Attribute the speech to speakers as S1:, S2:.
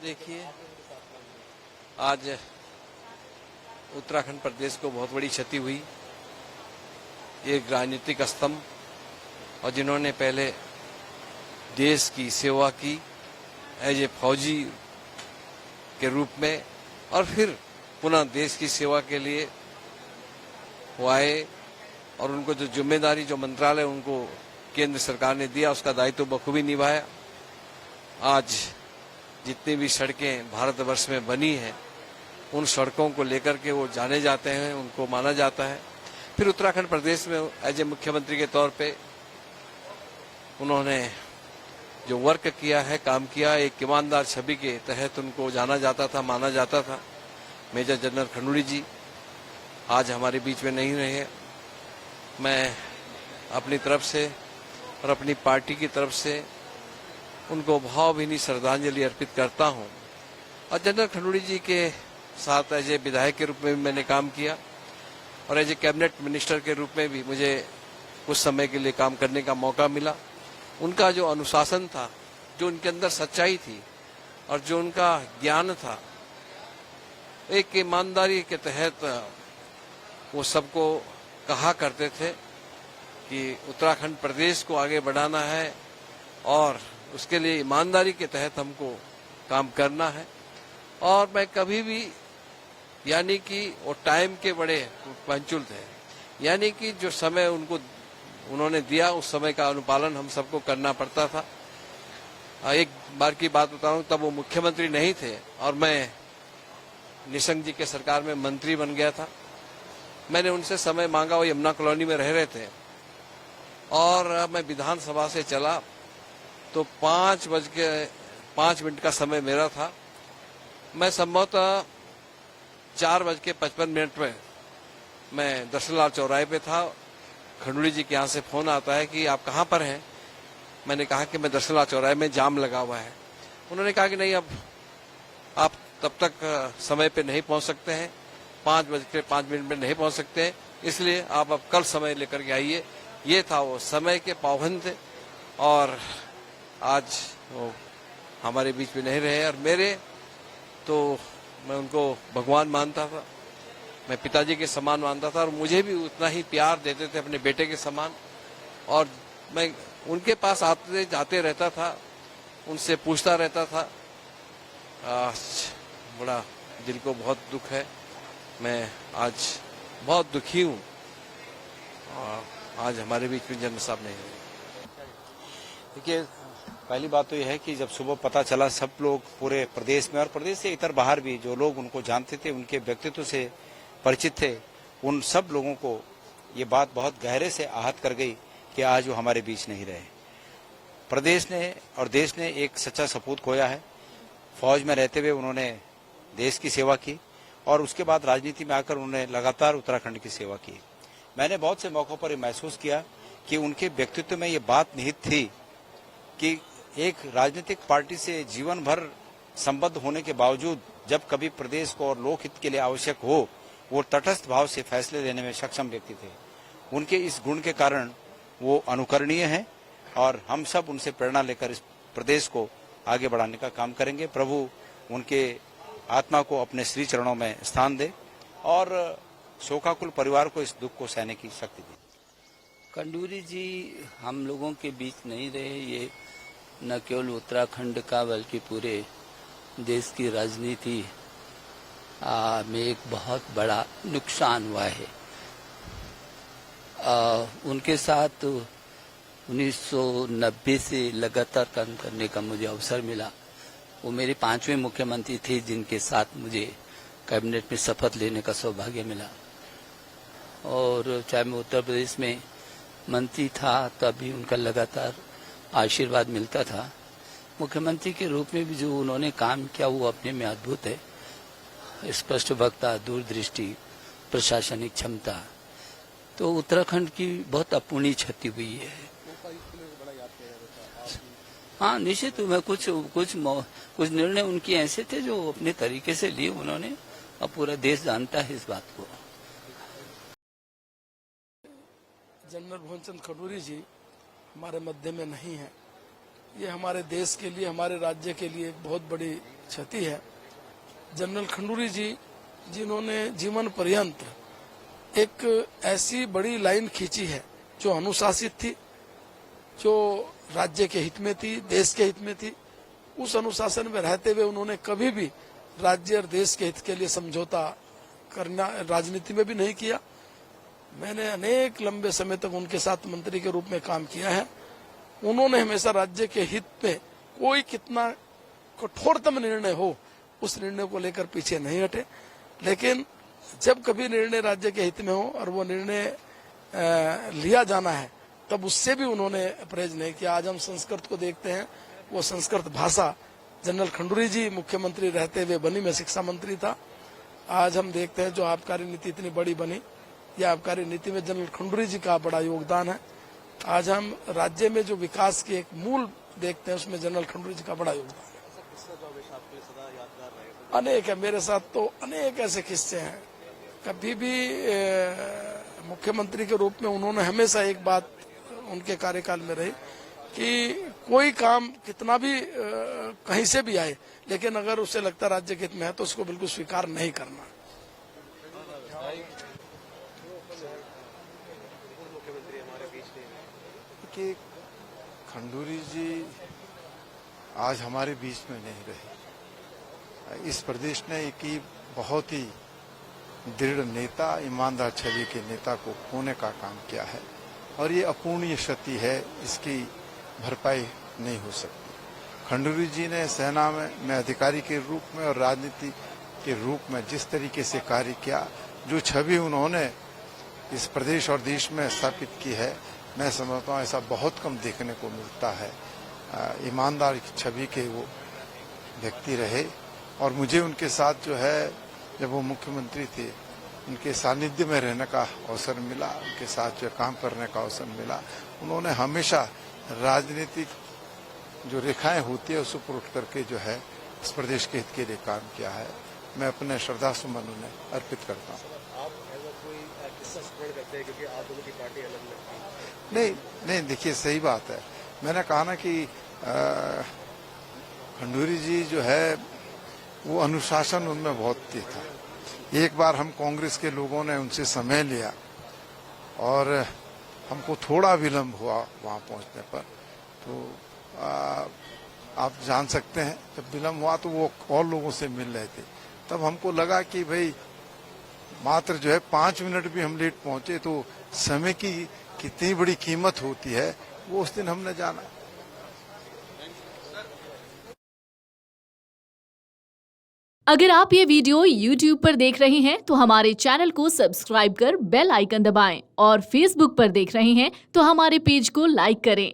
S1: देखिए, आज उत्तराखंड प्रदेश को बहुत बड़ी क्षति हुई। एक राजनीतिक स्तंभ और जिन्होंने पहले देश की सेवा की एज ए फौजी के रूप में और फिर पुनः देश की सेवा के लिए वो आए और उनको जो जिम्मेदारी जो मंत्रालय उनको केंद्र सरकार ने दिया उसका दायित्व बखूबी निभाया। आज जितनी भी सड़कें भारतवर्ष में बनी हैं उन सड़कों को लेकर के वो जाने जाते हैं, उनको माना जाता है। फिर उत्तराखंड प्रदेश में एज ए मुख्यमंत्री के तौर पे उन्होंने जो वर्क किया है, काम किया, एक ईमानदार छवि के तहत उनको जाना जाता था, माना जाता था। मेजर जनरल खंडूरी जी आज हमारे बीच में नहीं रहे। मैं अपनी तरफ से और अपनी पार्टी की तरफ से उनको भावभीनी श्रद्धांजलि अर्पित करता हूं। और जनरल खंडूरी जी के साथ एज ए विधायक के रूप में भी मैंने काम किया और एज ए कैबिनेट मिनिस्टर के रूप में भी मुझे कुछ समय के लिए काम करने का मौका मिला। उनका जो अनुशासन था, जो उनके अंदर सच्चाई थी और जो उनका ज्ञान था, एक ईमानदारी के तहत वो सबको कहा करते थे कि उत्तराखंड प्रदेश को आगे बढ़ाना है और उसके लिए ईमानदारी के तहत हमको काम करना है। और मैं कभी भी यानी कि वो टाइम के बड़े पंचुल थे, यानी कि जो समय उनको उन्होंने दिया उस समय का अनुपालन हम सबको करना पड़ता था। एक बार की बात बताऊं, तब वो मुख्यमंत्री नहीं थे और मैं निशंक जी के सरकार में मंत्री बन गया था। मैंने उनसे समय मांगा, वो यमुना कॉलोनी में रह रहे थे और मैं विधानसभा से चला तो 5:05 का समय मेरा था। मैं संभवतः 4:55 में मैं दर्शनलाल चौराहे पे था। खंडूरी जी के यहाँ से फोन आता है कि आप कहाँ पर हैं। मैंने कहा कि मैं दर्शनलाल चौराहे में, जाम लगा हुआ है। उन्होंने कहा कि नहीं, अब आप तब तक समय पे नहीं पहुंच सकते हैं, 5:05 में नहीं पहुंच सकते हैं, इसलिए आप अब कल समय लेकर के आइए। ये था, वो समय के पाबंद थे और आज वो हमारे बीच में नहीं रहे। और मेरे तो मैं उनको भगवान मानता था, मैं पिताजी के समान मानता था और मुझे भी उतना ही प्यार देते थे अपने बेटे के समान। और मैं उनके पास आते जाते रहता था, उनसे पूछता रहता था। आज बड़ा दिल को बहुत दुख है, मैं आज बहुत दुखी हूँ और आज हमारे बीच में जनरल साहब नहीं है।
S2: देखिए, पहली बात तो यह है कि जब सुबह पता चला, सब लोग पूरे प्रदेश में और प्रदेश से इतर बाहर भी जो लोग उनको जानते थे, उनके व्यक्तित्व से परिचित थे, उन सब लोगों को ये बात बहुत गहरे से आहत कर गई कि आज वो हमारे बीच नहीं रहे। प्रदेश ने और देश ने एक सच्चा सपूत खोया है। फौज में रहते हुए उन्होंने देश की सेवा की और उसके बाद राजनीति में आकर उन्होंने लगातार उत्तराखंड की सेवा की। मैंने बहुत से मौकों पर महसूस किया कि उनके व्यक्तित्व में ये बात निहित थी कि एक राजनीतिक पार्टी से जीवन भर संबद्ध होने के बावजूद जब कभी प्रदेश को और लोकहित के लिए आवश्यक हो, वो तटस्थ भाव से फैसले लेने में सक्षम व्यक्ति थे। उनके इस गुण के कारण वो अनुकरणीय हैं और हम सब उनसे प्रेरणा लेकर इस प्रदेश को आगे बढ़ाने का काम करेंगे। प्रभु उनके आत्मा को अपने श्री चरणों में स्थान दे और शोकाकुल परिवार को इस दुख को सहने की शक्ति दे।
S3: खंडूरी जी हम लोगों के बीच नहीं रहे, ये न केवल उत्तराखंड का बल्कि पूरे देश की राजनीति में एक बहुत बड़ा नुकसान हुआ है। उनके साथ 1990 से लगातार काम करने का मुझे अवसर मिला। वो मेरे 5वें मुख्यमंत्री थे जिनके साथ मुझे कैबिनेट में शपथ लेने का सौभाग्य मिला। और चाहे मैं उत्तर प्रदेश में मंत्री था तब भी उनका लगातार आशीर्वाद मिलता था। मुख्यमंत्री के रूप में भी जो उन्होंने काम किया वो अपने में अद्भुत है। स्पष्ट वक्ता, दूरदृष्टि, प्रशासनिक क्षमता, तो उत्तराखंड की बहुत अपूर्णीय क्षति हुई है। हाँ, निश्चित में कुछ निर्णय उनके ऐसे थे जो अपने तरीके से लिए उन्होंने, और पूरा देश जानता है इस बात को।
S4: जनरल भूमचंद खंडूरी जी हमारे मध्य में नहीं है ये हमारे देश के लिए, हमारे राज्य के लिए एक बहुत बड़ी क्षति है। जनरल खंडूरी जी जिन्होंने जीवन पर्यंत एक ऐसी बड़ी लाइन खींची है जो अनुशासित थी, जो राज्य के हित में थी, देश के हित में थी, उस अनुशासन में रहते हुए उन्होंने कभी भी राज्य और देश के हित के लिए समझौता करना राजनीति में भी नहीं किया। मैंने अनेक लंबे समय तक उनके साथ मंत्री के रूप में काम किया है। उन्होंने हमेशा राज्य के हित में कोई कितना कठोरतम निर्णय हो उस निर्णय को लेकर पीछे नहीं हटे, लेकिन जब कभी निर्णय राज्य के हित में हो और वो निर्णय लिया जाना है तब उससे भी उन्होंने परहेज नहीं किया। आज हम संस्कृत को देखते हैं, वो संस्कृत भाषा जनरल खंडूरी जी मुख्यमंत्री रहते हुए बनी, मैं शिक्षा मंत्री था। आज हम देखते हैं जो आबकारी नीति इतनी बड़ी बनी, यह आबकारी नीति में जनरल खंडूरी जी का बड़ा योगदान है। आज हम राज्य में जो विकास के एक मूल देखते हैं उसमें जनरल खंडूरी जी का बड़ा योगदान है। अनेक है, मेरे साथ तो अनेक ऐसे किस्से हैं। कभी भी मुख्यमंत्री के रूप में उन्होंने हमेशा एक बात उनके कार्यकाल में रही कि कोई काम कितना भी कहीं से भी आए, लेकिन अगर उसे लगता राज्य के हित में है तो उसको बिल्कुल स्वीकार नहीं करना।
S5: कि खंडूरी जी आज हमारे बीच में नहीं रहे। इस प्रदेश ने एक ही बहुत ही दृढ़ नेता, ईमानदार छवि के नेता को खोने का काम किया है और ये अपूर्णीय क्षति है, इसकी भरपाई नहीं हो सकती। खंडूरी जी ने सेना में अधिकारी के रूप में और राजनीति के रूप में जिस तरीके से कार्य किया, जो छवि उन्होंने इस प्रदेश और देश में स्थापित की है, मैं समझता हूँ ऐसा बहुत कम देखने को मिलता है। ईमानदार छवि के वो व्यक्ति रहे और मुझे उनके साथ जो है, जब वो मुख्यमंत्री थे, उनके सानिध्य में रहने का अवसर मिला, उनके साथ जो काम करने का अवसर मिला। उन्होंने हमेशा राजनीतिक जो रेखाएं होती है उस पर उठ करके जो है इस प्रदेश के हित के लिए काम किया है। मैं अपने श्रद्धा सुमन उन्हें अर्पित करता हूँ।
S6: आप ऐसा कोई किस्सा स्मरण करते हैं क्योंकि आप दोनों की पार्टी अलग अलग थी?
S5: नहीं, देखिए सही बात है। मैंने कहा ना कि खंडूरी जी जो है वो अनुशासन उनमें बहुत तेज था। एक बार हम कांग्रेस के लोगों ने उनसे समय लिया और हमको थोड़ा विलम्ब हुआ वहां पहुंचने पर, तो आप जान सकते हैं जब विलम्ब हुआ तो वो और लोगों से मिल रहे थे। तब हमको लगा कि भाई मात्र जो है 5 मिनट भी हम लेट पहुंचे तो समय की कितनी बड़ी कीमत होती है, वो उस दिन हमने जाना।
S7: अगर आप ये वीडियो YouTube पर देख रहे हैं तो हमारे चैनल को सब्सक्राइब कर बेल आइकन दबाएं और Facebook पर देख रहे हैं तो हमारे पेज को लाइक करें।